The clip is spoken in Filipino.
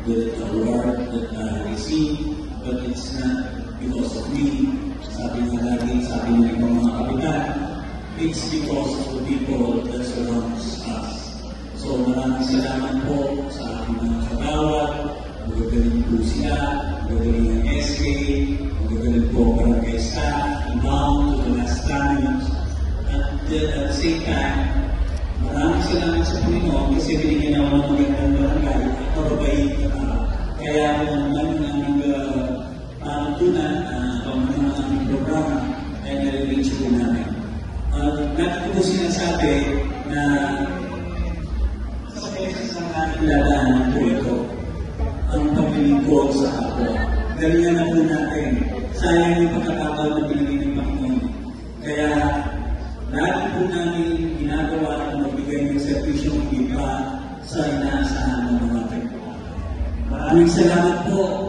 with the award that I received, but it's not because of me. Sabi ng ibang mga kapitan, it's because of the people that surrounds us. So maraming salamat po sa aking mga kagawad, magagaling po sila, magagaling ang SK, magagaling po barangay staff, down to the last time. At the same time, maraming salamat sa Panginoon kasi binigyan ako ng magandang barangay at mababait kaya ako naman ang tunan ng aming programa ay nare-reach po namin. Natin ko sinasabi na sa beses ang ating ladaanan po ito, ang paglilingkod sa kapwa. Galingan na po natin, sayang yung pagkakataon na binigay ng Panginoon. Kaya lagi po namin ginagawa at magbigay ng servisyo ng iba sa inaasahan ng mga tao. Maraming salamat po.